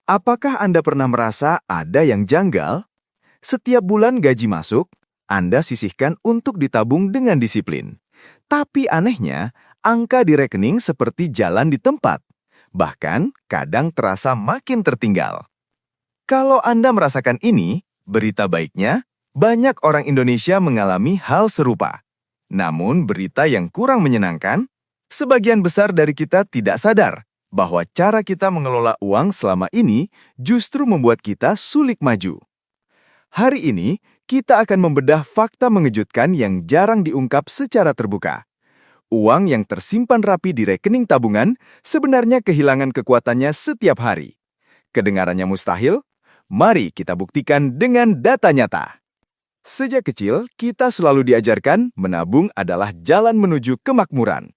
Apakah Anda pernah merasa ada yang janggal? Setiap bulan gaji masuk, Anda sisihkan untuk ditabung dengan disiplin. Tapi anehnya, angka di rekening seperti jalan di tempat. Bahkan, kadang terasa makin tertinggal. Kalau Anda merasakan ini, berita baiknya, banyak orang Indonesia mengalami hal serupa. Namun, berita yang kurang menyenangkan, sebagian besar dari kita tidak sadar bahwa cara kita mengelola uang selama ini justru membuat kita sulit maju. Hari ini, kita akan membedah fakta mengejutkan yang jarang diungkap secara terbuka. Uang yang tersimpan rapi di rekening tabungan sebenarnya kehilangan kekuatannya setiap hari. Kedengarannya mustahil? Mari kita buktikan dengan data nyata. Sejak kecil, kita selalu diajarkan menabung adalah jalan menuju kemakmuran.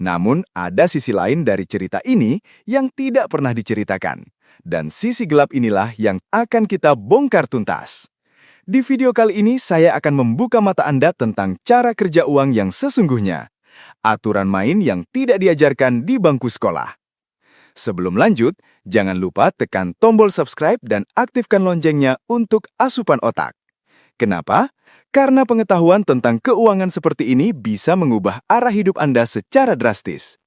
Namun, ada sisi lain dari cerita ini yang tidak pernah diceritakan. Dan sisi gelap inilah yang akan kita bongkar tuntas. Di video kali ini, saya akan membuka mata Anda tentang cara kerja uang yang sesungguhnya. Aturan main yang tidak diajarkan di bangku sekolah. Sebelum lanjut, jangan lupa tekan tombol subscribe dan aktifkan loncengnya untuk asupan otak. Kenapa? Karena pengetahuan tentang keuangan seperti ini bisa mengubah arah hidup Anda secara drastis.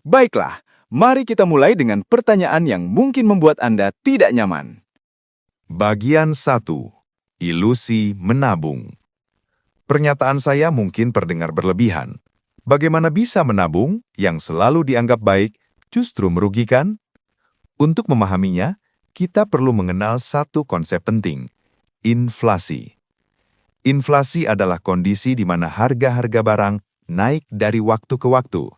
Baiklah, mari kita mulai dengan pertanyaan yang mungkin membuat Anda tidak nyaman. Bagian 1. Ilusi menabung. Pernyataan saya mungkin terdengar berlebihan. Bagaimana bisa menabung yang selalu dianggap baik justru merugikan? Untuk memahaminya, kita perlu mengenal satu konsep penting, inflasi. Inflasi adalah kondisi di mana harga-harga barang naik dari waktu ke waktu.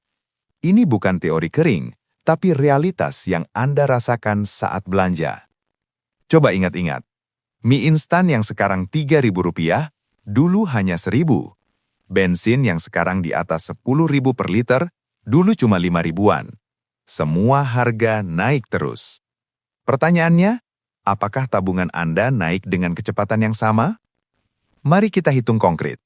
Ini bukan teori kering, tapi realitas yang Anda rasakan saat belanja. Coba ingat-ingat, mie instan yang sekarang Rp3.000 dulu hanya Rp1.000. Bensin yang sekarang di atas Rp10.000 per liter dulu cuma Rp5.000-an. Semua harga naik terus. Pertanyaannya, apakah tabungan Anda naik dengan kecepatan yang sama? Mari kita hitung konkret.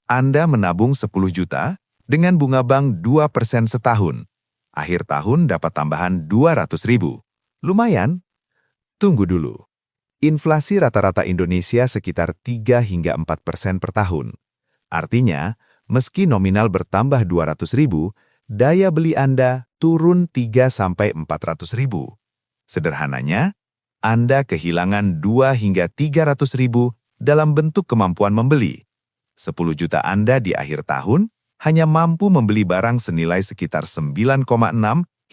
Anda menabung 10 juta dengan bunga bank 2% setahun. Akhir tahun dapat tambahan 200.000. Lumayan? Tunggu dulu. Inflasi rata-rata Indonesia sekitar 3 hingga 4% per tahun. Artinya, meski nominal bertambah 200.000, daya beli Anda turun 3-400.000. Sederhananya, Anda kehilangan 2 hingga 300.000 dalam bentuk kemampuan membeli. 10 juta Anda di akhir tahun hanya mampu membeli barang senilai sekitar 9,6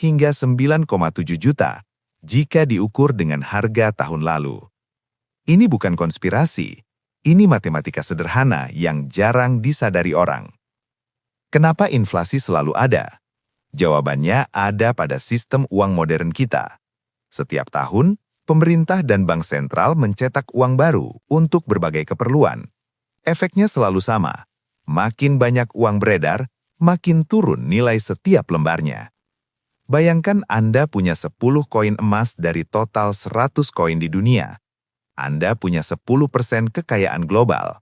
hingga 9,7 juta jika diukur dengan harga tahun lalu. Ini bukan konspirasi. Ini matematika sederhana yang jarang disadari orang. Kenapa inflasi selalu ada? Jawabannya ada pada sistem uang modern kita. Setiap tahun, pemerintah dan bank sentral mencetak uang baru untuk berbagai keperluan. Efeknya selalu sama. Makin banyak uang beredar, makin turun nilai setiap lembarnya. Bayangkan Anda punya 10 koin emas dari total 100 koin di dunia. Anda punya 10% kekayaan global.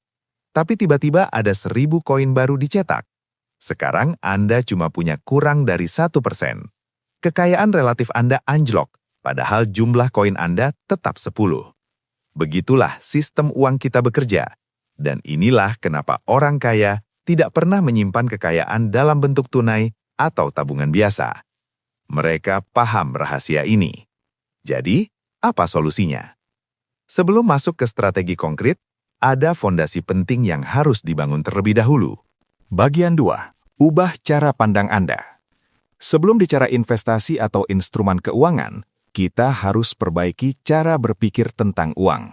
Tapi tiba-tiba ada 1.000 koin baru dicetak. Sekarang Anda cuma punya kurang dari 1%. Kekayaan relatif Anda anjlok, padahal jumlah koin Anda tetap 10. Begitulah sistem uang kita bekerja. Dan inilah kenapa orang kaya tidak pernah menyimpan kekayaan dalam bentuk tunai atau tabungan biasa. Mereka paham rahasia ini. Jadi, apa solusinya? Sebelum masuk ke strategi konkret, ada fondasi penting yang harus dibangun terlebih dahulu. Bagian 2. Ubah cara pandang Anda. Sebelum bicara investasi atau instrumen keuangan, kita harus perbaiki cara berpikir tentang uang.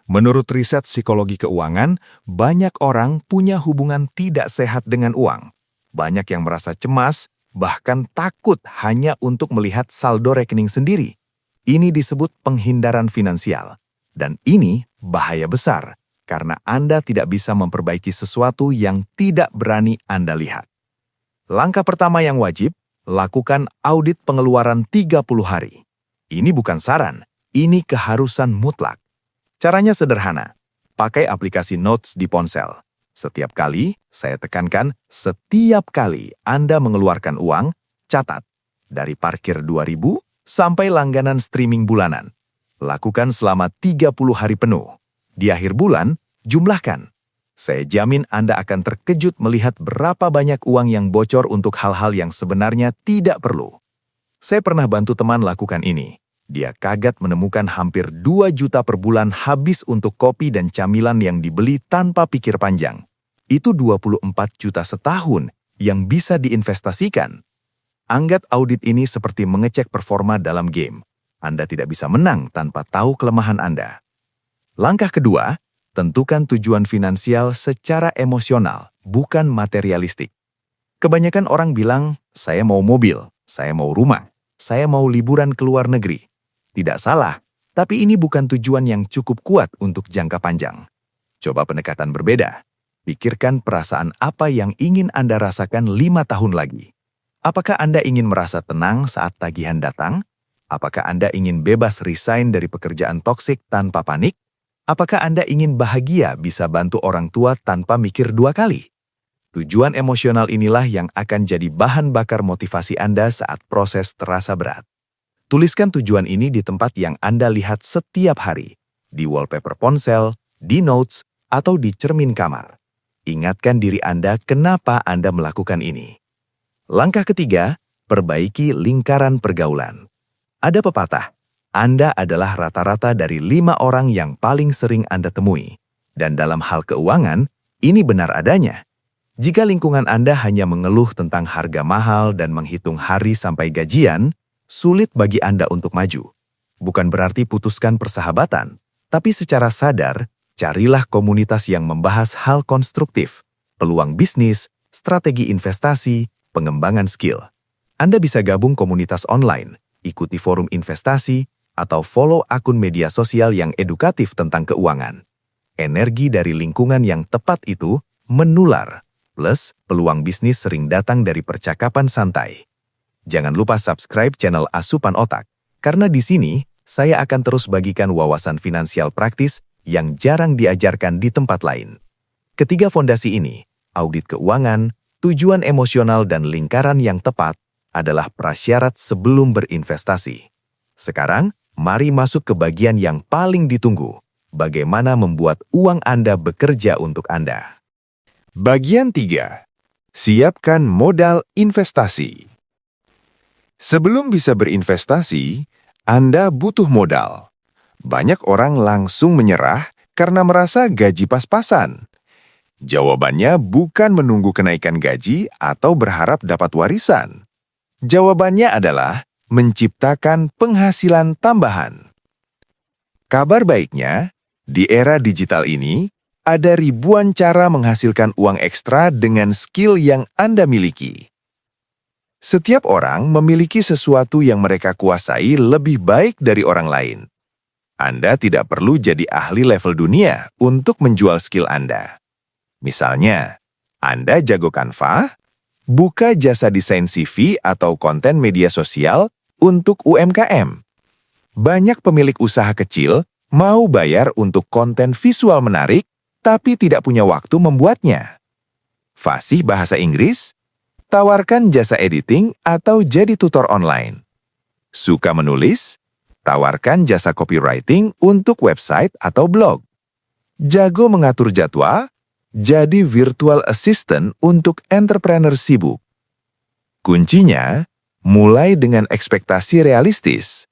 Menurut riset psikologi keuangan, banyak orang punya hubungan tidak sehat dengan uang. Banyak yang merasa cemas, bahkan takut hanya untuk melihat saldo rekening sendiri. Ini disebut penghindaran finansial. Dan ini bahaya besar, karena Anda tidak bisa memperbaiki sesuatu yang tidak berani Anda lihat. Langkah pertama yang wajib, lakukan audit pengeluaran 30 hari. Ini bukan saran, ini keharusan mutlak. Caranya sederhana, pakai aplikasi Notes di ponsel. Setiap kali, saya tekankan, setiap kali Anda mengeluarkan uang, catat. Dari parkir 2.000, sampai langganan streaming bulanan. Lakukan selama 30 hari penuh. Di akhir bulan, jumlahkan. Saya jamin Anda akan terkejut melihat berapa banyak uang yang bocor untuk hal-hal yang sebenarnya tidak perlu. Saya pernah bantu teman lakukan ini. Dia kaget menemukan hampir 2 juta per bulan habis untuk kopi dan camilan yang dibeli tanpa pikir panjang. Itu 24 juta setahun yang bisa diinvestasikan. Anggap audit ini seperti mengecek performa dalam game. Anda tidak bisa menang tanpa tahu kelemahan Anda. Langkah kedua, tentukan tujuan finansial secara emosional, bukan materialistik. Kebanyakan orang bilang, saya mau mobil, saya mau rumah, saya mau liburan ke luar negeri. Tidak salah, tapi ini bukan tujuan yang cukup kuat untuk jangka panjang. Coba pendekatan berbeda. Pikirkan perasaan apa yang ingin Anda rasakan 5 tahun lagi. Apakah Anda ingin merasa tenang saat tagihan datang? Apakah Anda ingin bebas resign dari pekerjaan toksik tanpa panik? Apakah Anda ingin bahagia bisa bantu orang tua tanpa mikir 2 kali? Tujuan emosional inilah yang akan jadi bahan bakar motivasi Anda saat proses terasa berat. Tuliskan tujuan ini di tempat yang Anda lihat setiap hari, di wallpaper ponsel, di notes, atau di cermin kamar. Ingatkan diri Anda kenapa Anda melakukan ini. Langkah ketiga, perbaiki lingkaran pergaulan. Ada pepatah, Anda adalah rata-rata dari 5 orang yang paling sering Anda temui. Dan dalam hal keuangan, ini benar adanya. Jika lingkungan Anda hanya mengeluh tentang harga mahal dan menghitung hari sampai gajian, sulit bagi Anda untuk maju. Bukan berarti putuskan persahabatan, tapi secara sadar, carilah komunitas yang membahas hal konstruktif, peluang bisnis, strategi investasi, pengembangan skill. Anda bisa gabung komunitas online, ikuti forum investasi, atau follow akun media sosial yang edukatif tentang keuangan. Energi dari lingkungan yang tepat itu menular, plus peluang bisnis sering datang dari percakapan santai. Jangan lupa subscribe channel Asupan Otak, karena di sini saya akan terus bagikan wawasan finansial praktis yang jarang diajarkan di tempat lain. Ketiga fondasi ini, audit keuangan, tujuan emosional dan lingkaran yang tepat, adalah prasyarat sebelum berinvestasi. Sekarang, mari masuk ke bagian yang paling ditunggu, bagaimana membuat uang Anda bekerja untuk Anda. Bagian 3. Siapkan modal investasi. Sebelum bisa berinvestasi, Anda butuh modal. Banyak orang langsung menyerah karena merasa gaji pas-pasan. Jawabannya bukan menunggu kenaikan gaji atau berharap dapat warisan. Jawabannya adalah menciptakan penghasilan tambahan. Kabar baiknya, di era digital ini, ada ribuan cara menghasilkan uang ekstra dengan skill yang Anda miliki. Setiap orang memiliki sesuatu yang mereka kuasai lebih baik dari orang lain. Anda tidak perlu jadi ahli level dunia untuk menjual skill Anda. Misalnya, Anda jago Canva, buka jasa desain CV atau konten media sosial untuk UMKM. Banyak pemilik usaha kecil mau bayar untuk konten visual menarik, tapi tidak punya waktu membuatnya. Fasih bahasa Inggris? Tawarkan jasa editing atau jadi tutor online. Suka menulis? Tawarkan jasa copywriting untuk website atau blog. Jago mengatur jadwal? Jadi virtual assistant untuk entrepreneur sibuk. Kuncinya, mulai dengan ekspektasi realistis.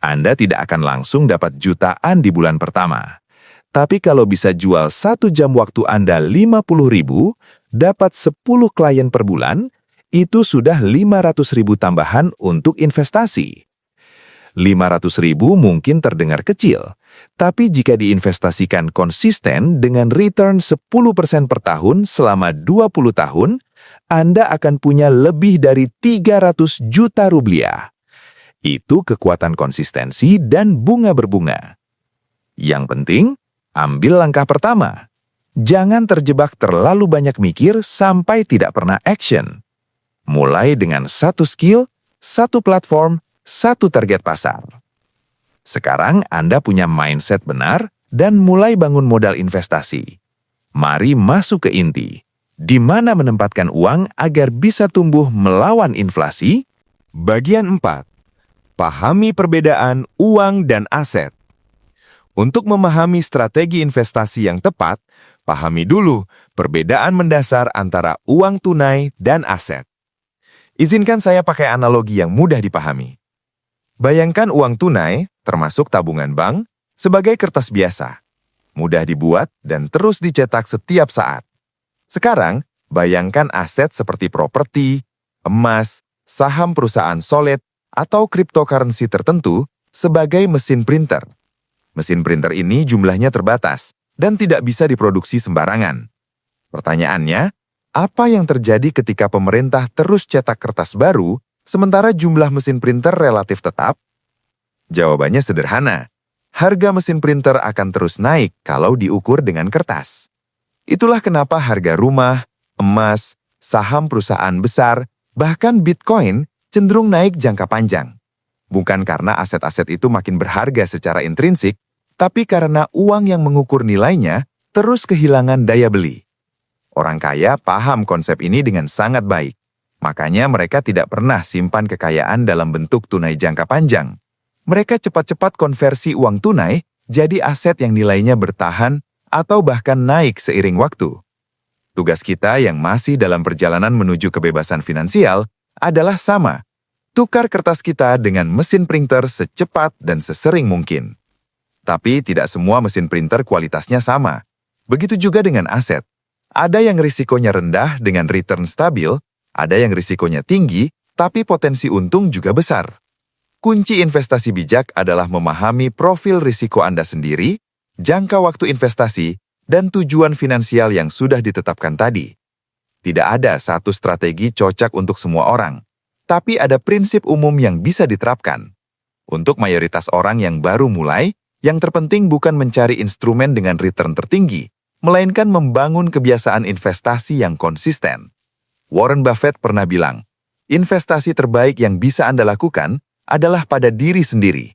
Anda tidak akan langsung dapat jutaan di bulan pertama. Tapi kalau bisa jual 1 jam waktu Anda 50.000, dapat 10 klien per bulan, itu sudah 500.000 tambahan untuk investasi. 500.000 mungkin terdengar kecil, tapi jika diinvestasikan konsisten dengan return 10% per tahun selama 20 tahun, Anda akan punya lebih dari 300 juta rupiah. Itu kekuatan konsistensi dan bunga berbunga. Yang penting, ambil langkah pertama. Jangan terjebak terlalu banyak mikir sampai tidak pernah action. Mulai dengan 1 skill, 1 platform, 1 target pasar. Sekarang Anda punya mindset benar dan mulai bangun modal investasi. Mari masuk ke inti. Di mana menempatkan uang agar bisa tumbuh melawan inflasi? Bagian 4. Pahami perbedaan uang dan aset. Untuk memahami strategi investasi yang tepat, pahami dulu perbedaan mendasar antara uang tunai dan aset. Izinkan saya pakai analogi yang mudah dipahami. Bayangkan uang tunai, termasuk tabungan bank, sebagai kertas biasa. Mudah dibuat dan terus dicetak setiap saat. Sekarang, bayangkan aset seperti properti, emas, saham perusahaan solid, atau cryptocurrency tertentu sebagai mesin printer. Mesin printer ini jumlahnya terbatas dan tidak bisa diproduksi sembarangan. Pertanyaannya, apa yang terjadi ketika pemerintah terus cetak kertas baru, sementara jumlah mesin printer relatif tetap? Jawabannya sederhana. Harga mesin printer akan terus naik kalau diukur dengan kertas. Itulah kenapa harga rumah, emas, saham perusahaan besar, bahkan Bitcoin cenderung naik jangka panjang. Bukan karena aset-aset itu makin berharga secara intrinsik, tapi karena uang yang mengukur nilainya terus kehilangan daya beli. Orang kaya paham konsep ini dengan sangat baik. Makanya mereka tidak pernah simpan kekayaan dalam bentuk tunai jangka panjang. Mereka cepat-cepat konversi uang tunai jadi aset yang nilainya bertahan atau bahkan naik seiring waktu. Tugas kita yang masih dalam perjalanan menuju kebebasan finansial adalah sama. Tukar kertas kita dengan mesin printer secepat dan sesering mungkin. Tapi tidak semua mesin printer kualitasnya sama. Begitu juga dengan aset. Ada yang risikonya rendah dengan return stabil, ada yang risikonya tinggi, tapi potensi untung juga besar. Kunci investasi bijak adalah memahami profil risiko Anda sendiri, jangka waktu investasi, dan tujuan finansial yang sudah ditetapkan tadi. Tidak ada satu strategi cocok untuk semua orang, tapi ada prinsip umum yang bisa diterapkan. Untuk mayoritas orang yang baru mulai, yang terpenting bukan mencari instrumen dengan return tertinggi, melainkan membangun kebiasaan investasi yang konsisten. Warren Buffett pernah bilang, investasi terbaik yang bisa Anda lakukan adalah pada diri sendiri.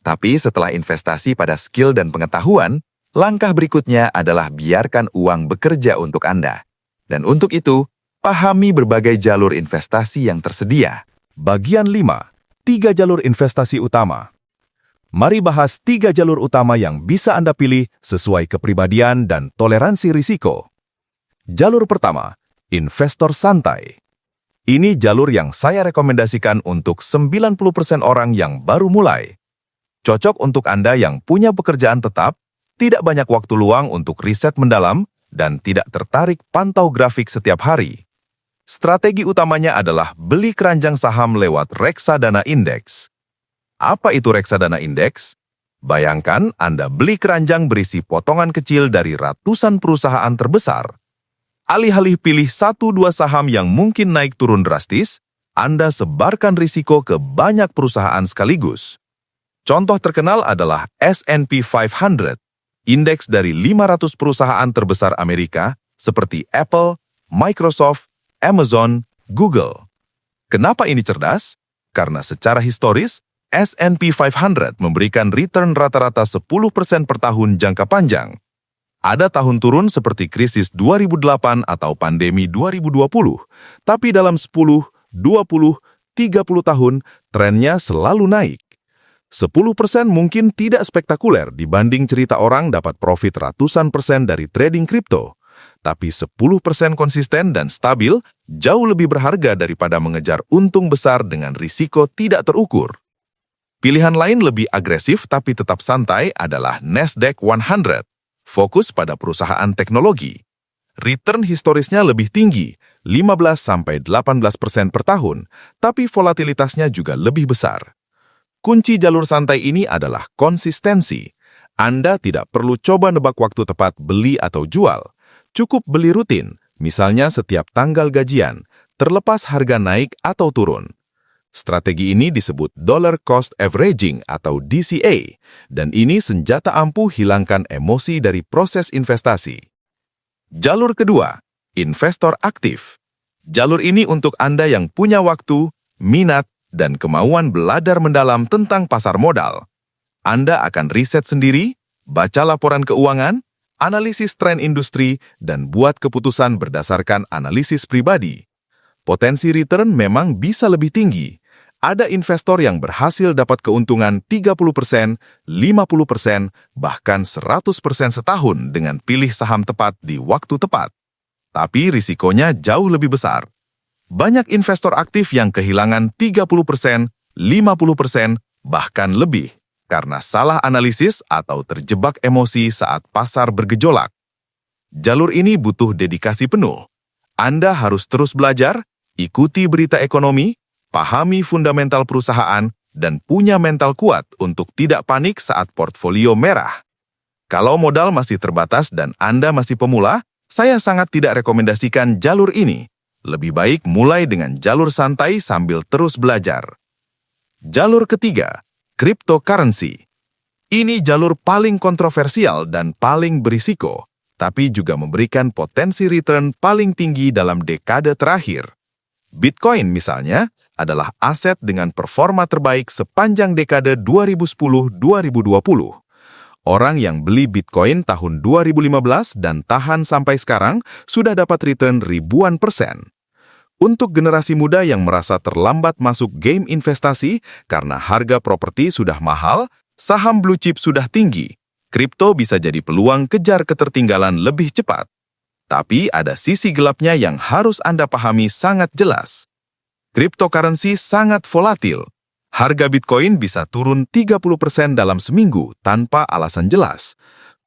Tapi setelah investasi pada skill dan pengetahuan, langkah berikutnya adalah biarkan uang bekerja untuk Anda. Dan untuk itu, pahami berbagai jalur investasi yang tersedia. Bagian 5. 3 jalur investasi utama. Mari bahas 3 jalur utama yang bisa Anda pilih sesuai kepribadian dan toleransi risiko. Jalur pertama, investor santai. Ini jalur yang saya rekomendasikan untuk 90% orang yang baru mulai. Cocok untuk Anda yang punya pekerjaan tetap, tidak banyak waktu luang untuk riset mendalam, dan tidak tertarik pantau grafik setiap hari. Strategi utamanya adalah beli keranjang saham lewat reksadana indeks. Apa itu reksadana indeks? Bayangkan Anda beli keranjang berisi potongan kecil dari ratusan perusahaan terbesar. Alih-alih pilih 1-2 saham yang mungkin naik turun drastis, Anda sebarkan risiko ke banyak perusahaan sekaligus. Contoh terkenal adalah S&P 500, indeks dari 500 perusahaan terbesar Amerika seperti Apple, Microsoft, Amazon, Google. Kenapa ini cerdas? Karena secara historis, S&P 500 memberikan return rata-rata 10% per tahun jangka panjang. Ada tahun turun seperti krisis 2008 atau pandemi 2020, tapi dalam 10, 20, 30 tahun, trennya selalu naik. 10% mungkin tidak spektakuler dibanding cerita orang dapat profit ratusan persen dari trading kripto, tapi 10% konsisten dan stabil jauh lebih berharga daripada mengejar untung besar dengan risiko tidak terukur. Pilihan lain lebih agresif tapi tetap santai adalah Nasdaq 100. Fokus pada perusahaan teknologi. Return historisnya lebih tinggi, 15-18% per tahun, tapi volatilitasnya juga lebih besar. Kunci jalur santai ini adalah konsistensi. Anda tidak perlu coba nebak waktu tepat beli atau jual. Cukup beli rutin, misalnya setiap tanggal gajian, terlepas harga naik atau turun. Strategi ini disebut Dollar Cost Averaging atau DCA, dan ini senjata ampuh hilangkan emosi dari proses investasi. Jalur kedua, investor aktif. Jalur ini untuk Anda yang punya waktu, minat, dan kemauan belajar mendalam tentang pasar modal. Anda akan riset sendiri, baca laporan keuangan, analisis tren industri, dan buat keputusan berdasarkan analisis pribadi. Potensi return memang bisa lebih tinggi. Ada investor yang berhasil dapat keuntungan 30%, 50%, bahkan 100% setahun dengan pilih saham tepat di waktu tepat. Tapi risikonya jauh lebih besar. Banyak investor aktif yang kehilangan 30%, 50%, bahkan lebih karena salah analisis atau terjebak emosi saat pasar bergejolak. Jalur ini butuh dedikasi penuh. Anda harus terus belajar, ikuti berita ekonomi, pahami fundamental perusahaan, dan punya mental kuat untuk tidak panik saat portfolio merah. Kalau modal masih terbatas dan Anda masih pemula, saya sangat tidak rekomendasikan jalur ini. Lebih baik mulai dengan jalur santai sambil terus belajar. Jalur ketiga, cryptocurrency. Ini jalur paling kontroversial dan paling berisiko, tapi juga memberikan potensi return paling tinggi dalam dekade terakhir. Bitcoin misalnya adalah aset dengan performa terbaik sepanjang dekade 2010-2020. Orang yang beli Bitcoin tahun 2015 dan tahan sampai sekarang sudah dapat return ribuan persen. Untuk generasi muda yang merasa terlambat masuk game investasi karena harga properti sudah mahal, saham blue chip sudah tinggi, kripto bisa jadi peluang kejar ketertinggalan lebih cepat. Tapi ada sisi gelapnya yang harus Anda pahami sangat jelas. Cryptocurrency sangat volatil. Harga Bitcoin bisa turun 30% dalam seminggu tanpa alasan jelas.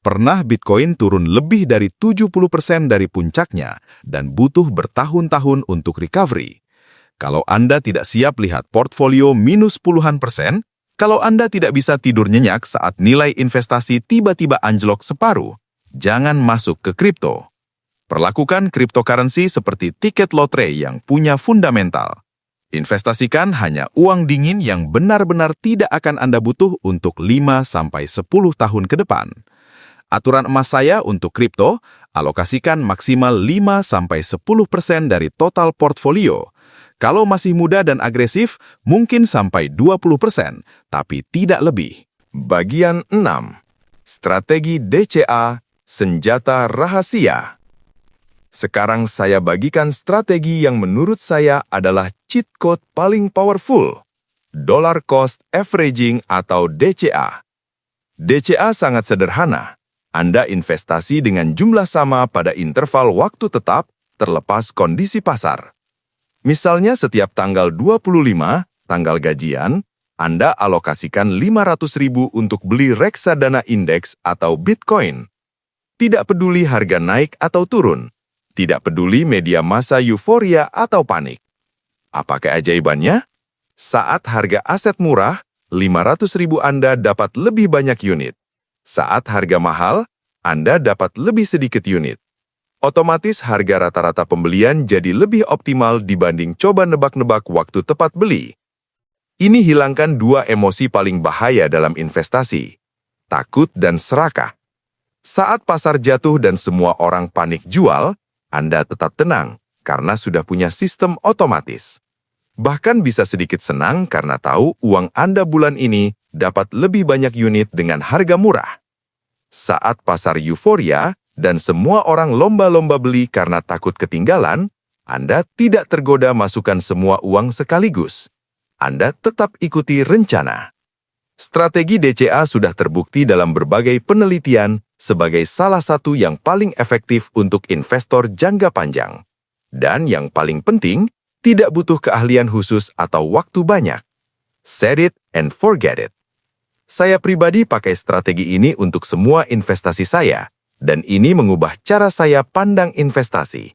Pernah Bitcoin turun lebih dari 70% dari puncaknya dan butuh bertahun-tahun untuk recovery. Kalau Anda tidak siap lihat portfolio minus puluhan persen, kalau Anda tidak bisa tidur nyenyak saat nilai investasi tiba-tiba anjlok separuh, jangan masuk ke kripto. Perlakukan cryptocurrency seperti tiket lotre yang punya fundamental. Investasikan hanya uang dingin yang benar-benar tidak akan Anda butuh untuk 5-10 tahun ke depan. Aturan emas saya untuk kripto, alokasikan maksimal 5-10% dari total portfolio. Kalau masih muda dan agresif, mungkin sampai 20%, tapi tidak lebih. Bagian 6. Strategi DCA, senjata rahasia. Sekarang saya bagikan strategi yang menurut saya adalah cheat code paling powerful, Dollar Cost Averaging atau DCA. DCA sangat sederhana. Anda investasi dengan jumlah sama pada interval waktu tetap terlepas kondisi pasar. Misalnya setiap tanggal 25, tanggal gajian, Anda alokasikan 500.000 untuk beli reksadana indeks atau Bitcoin. Tidak peduli harga naik atau turun. Tidak peduli media massa euforia atau panik. Apa keajaibannya? Saat harga aset murah, 500.000 Anda dapat lebih banyak unit. Saat harga mahal, Anda dapat lebih sedikit unit. Otomatis harga rata-rata pembelian jadi lebih optimal dibanding coba nebak-nebak waktu tepat beli. Ini hilangkan dua emosi paling bahaya dalam investasi, takut dan serakah. Saat pasar jatuh dan semua orang panik jual, Anda tetap tenang karena sudah punya sistem otomatis. Bahkan bisa sedikit senang karena tahu uang Anda bulan ini dapat lebih banyak unit dengan harga murah. Saat pasar euforia dan semua orang lomba-lomba beli karena takut ketinggalan, Anda tidak tergoda masukkan semua uang sekaligus. Anda tetap ikuti rencana. Strategi DCA sudah terbukti dalam berbagai penelitian sebagai salah satu yang paling efektif untuk investor jangka panjang. Dan yang paling penting, tidak butuh keahlian khusus atau waktu banyak. Set it and forget it. Saya pribadi pakai strategi ini untuk semua investasi saya, dan ini mengubah cara saya pandang investasi.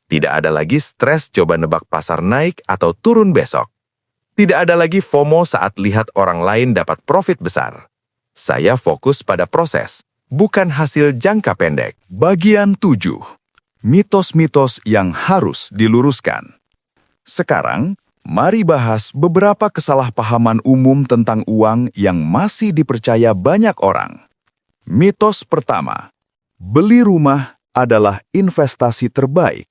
Tidak ada lagi stres coba nebak pasar naik atau turun besok. Tidak ada lagi FOMO saat lihat orang lain dapat profit besar. Saya fokus pada proses, bukan hasil jangka pendek. Bagian 7. Mitos-mitos yang harus diluruskan. Sekarang, mari bahas beberapa kesalahpahaman umum tentang uang yang masih dipercaya banyak orang. Mitos pertama, beli rumah adalah investasi terbaik.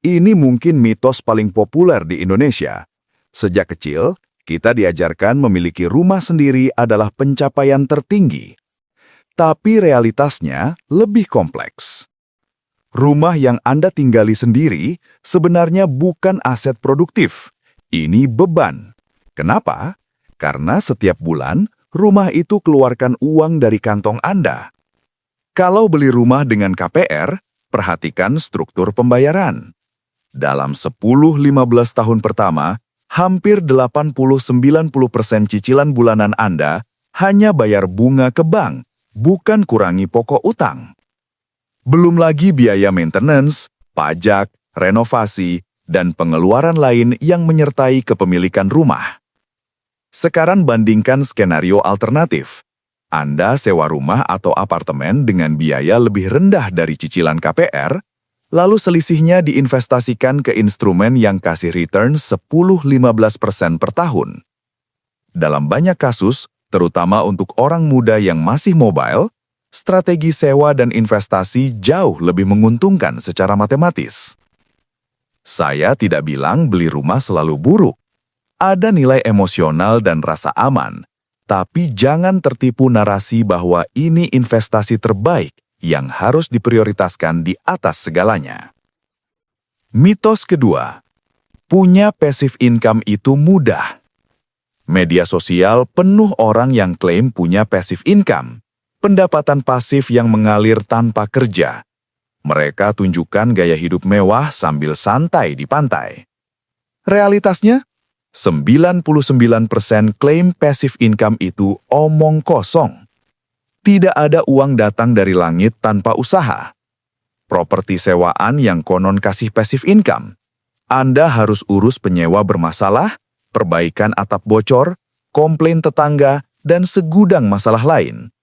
Ini mungkin mitos paling populer di Indonesia. Sejak kecil, kita diajarkan memiliki rumah sendiri adalah pencapaian tertinggi. Tapi realitasnya lebih kompleks. Rumah yang Anda tinggali sendiri sebenarnya bukan aset produktif. Ini beban, Kenapa? Karena setiap bulan, rumah itu keluarkan uang dari kantong Anda. Kalau beli rumah dengan KPR, perhatikan struktur pembayaran. Dalam 10-15 tahun pertama, hampir 80-90% cicilan bulanan Anda hanya bayar bunga ke bank, bukan kurangi pokok utang. Belum lagi biaya maintenance, pajak, renovasi, dan pengeluaran lain yang menyertai kepemilikan rumah. Sekarang bandingkan skenario alternatif. Anda sewa rumah atau apartemen dengan biaya lebih rendah dari cicilan KPR, lalu selisihnya diinvestasikan ke instrumen yang kasih return 10-15% per tahun. Dalam banyak kasus, terutama untuk orang muda yang masih mobile, strategi sewa dan investasi jauh lebih menguntungkan secara matematis. Saya tidak bilang beli rumah selalu buruk. Ada nilai emosional dan rasa aman, tapi jangan tertipu narasi bahwa ini investasi terbaik yang harus diprioritaskan di atas segalanya. Mitos kedua, punya passive income itu mudah. Media sosial penuh orang yang klaim punya passive income, pendapatan pasif yang mengalir tanpa kerja. Mereka tunjukkan gaya hidup mewah sambil santai di pantai. Realitasnya, 99% klaim passive income itu omong kosong. Tidak ada uang datang dari langit tanpa usaha. Properti sewaan yang konon kasih passive income. Anda harus urus penyewa bermasalah, perbaikan atap bocor, komplain tetangga, dan segudang masalah lain.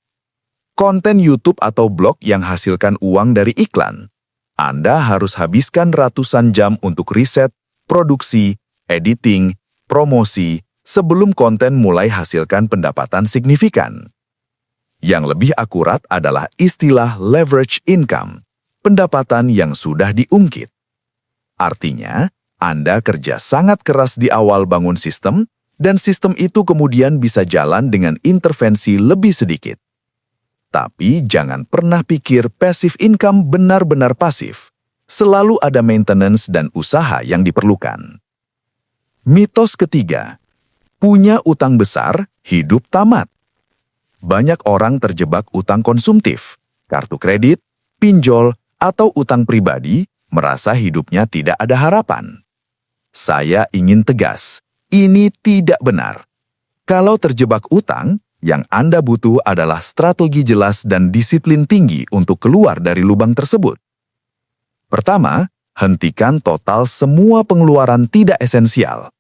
Konten YouTube atau blog yang hasilkan uang dari iklan. Anda harus habiskan ratusan jam untuk riset, produksi, editing, promosi, sebelum konten mulai hasilkan pendapatan signifikan. Yang lebih akurat adalah istilah leverage income, pendapatan yang sudah diungkit. Artinya, Anda kerja sangat keras di awal bangun sistem, dan sistem itu kemudian bisa jalan dengan intervensi lebih sedikit. Tapi jangan pernah pikir passive income benar-benar pasif. Selalu ada maintenance dan usaha yang diperlukan. Mitos ketiga, punya utang besar, hidup tamat. Banyak orang terjebak utang konsumtif, kartu kredit, pinjol, atau utang pribadi, merasa hidupnya tidak ada harapan. Saya ingin tegas, ini tidak benar. Kalau terjebak utang, yang Anda butuh adalah strategi jelas dan disiplin tinggi untuk keluar dari lubang tersebut. Pertama, hentikan total semua pengeluaran tidak esensial.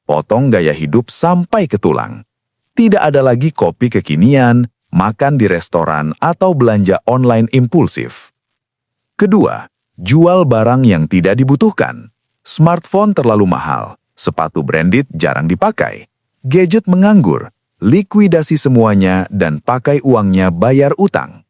Potong gaya hidup sampai ke tulang. Tidak ada lagi kopi kekinian, makan di restoran, atau belanja online impulsif. Kedua, jual barang yang tidak dibutuhkan. Smartphone terlalu mahal, sepatu branded jarang dipakai, gadget menganggur, likuidasi semuanya dan pakai uangnya bayar utang.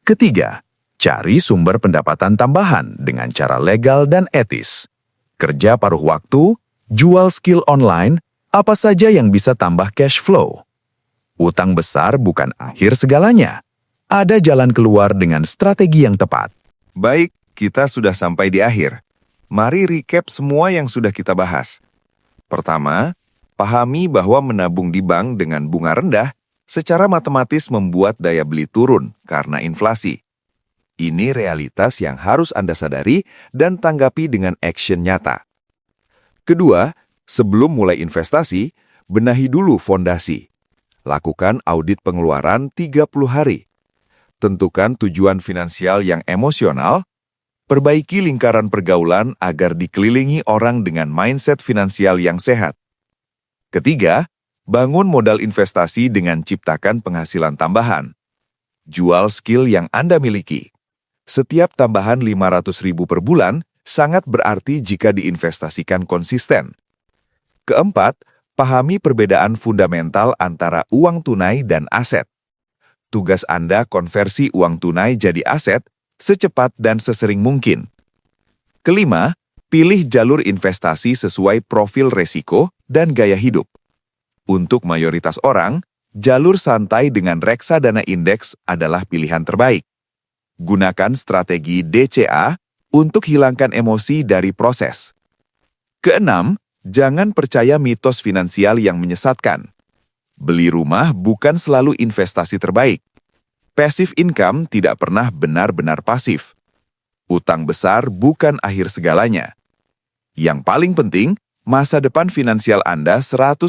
Ketiga, cari sumber pendapatan tambahan dengan cara legal dan etis. Kerja paruh waktu, jual skill online, apa saja yang bisa tambah cash flow. Utang besar bukan akhir segalanya. Ada jalan keluar dengan strategi yang tepat. Baik, kita sudah sampai di akhir. Mari recap semua yang sudah kita bahas. Pertama, pahami bahwa menabung di bank dengan bunga rendah secara matematis membuat daya beli turun karena inflasi. Ini realitas yang harus Anda sadari dan tanggapi dengan action nyata. Kedua, sebelum mulai investasi, benahi dulu fondasi. Lakukan audit pengeluaran 30 hari. Tentukan tujuan finansial yang emosional. Perbaiki lingkaran pergaulan agar dikelilingi orang dengan mindset finansial yang sehat. Ketiga, bangun modal investasi dengan ciptakan penghasilan tambahan. Jual skill yang Anda miliki. Setiap tambahan 500.000 per bulan sangat berarti jika diinvestasikan konsisten. Keempat, pahami perbedaan fundamental antara uang tunai dan aset. Tugas Anda konversi uang tunai jadi aset secepat dan sesering mungkin. Kelima, pilih jalur investasi sesuai profil resiko dan gaya hidup. Untuk mayoritas orang, jalur santai dengan reksadana indeks adalah pilihan terbaik. Gunakan strategi DCA untuk hilangkan emosi dari proses. Keenam, Jangan percaya mitos finansial yang menyesatkan. Beli rumah bukan selalu investasi terbaik. Passive income tidak pernah benar-benar pasif. Utang besar bukan akhir segalanya. Yang paling penting, masa depan finansial Anda 100%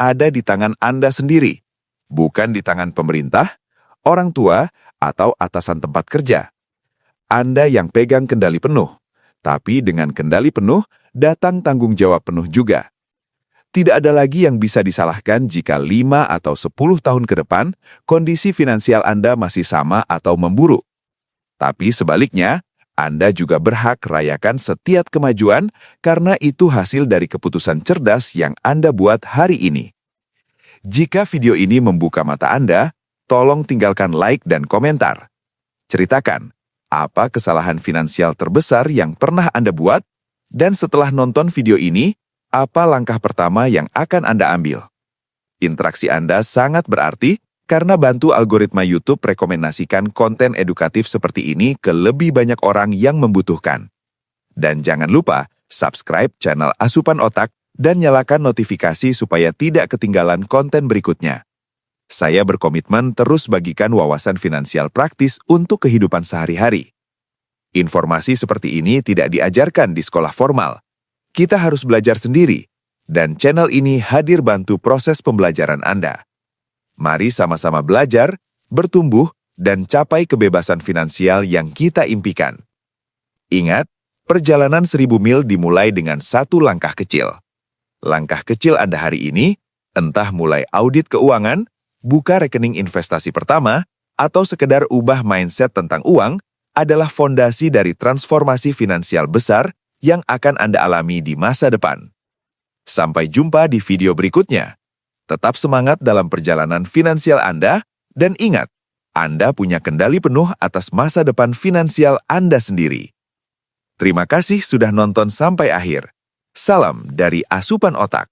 ada di tangan Anda sendiri, bukan di tangan pemerintah, orang tua, atau atasan tempat kerja. Anda yang pegang kendali penuh, tapi dengan kendali penuh, datang tanggung jawab penuh juga. Tidak ada lagi yang bisa disalahkan jika 5 atau 10 tahun ke depan, kondisi finansial Anda masih sama atau memburuk. Tapi sebaliknya, Anda juga berhak rayakan setiap kemajuan karena itu hasil dari keputusan cerdas yang Anda buat hari ini. Jika video ini membuka mata Anda, tolong tinggalkan like dan komentar. Ceritakan, apa kesalahan finansial terbesar yang pernah Anda buat? Dan setelah nonton video ini, apa langkah pertama yang akan Anda ambil? Interaksi Anda sangat berarti karena bantu algoritma YouTube rekomendasikan konten edukatif seperti ini ke lebih banyak orang yang membutuhkan. Dan jangan lupa subscribe channel Asupan Otak dan nyalakan notifikasi supaya tidak ketinggalan konten berikutnya. Saya berkomitmen terus bagikan wawasan finansial praktis untuk kehidupan sehari-hari. Informasi seperti ini tidak diajarkan di sekolah formal. Kita harus belajar sendiri, dan channel ini hadir bantu proses pembelajaran Anda. Mari sama-sama belajar, bertumbuh, dan capai kebebasan finansial yang kita impikan. Ingat, perjalanan 1000 mil dimulai dengan satu langkah kecil. Langkah kecil Anda hari ini, entah mulai audit keuangan, buka rekening investasi pertama, atau sekedar ubah mindset tentang uang, adalah fondasi dari transformasi finansial besar yang akan Anda alami di masa depan. Sampai jumpa di video berikutnya. Tetap semangat dalam perjalanan finansial Anda, dan ingat, Anda punya kendali penuh atas masa depan finansial Anda sendiri. Terima kasih sudah nonton sampai akhir. Salam dari Asupan Otak.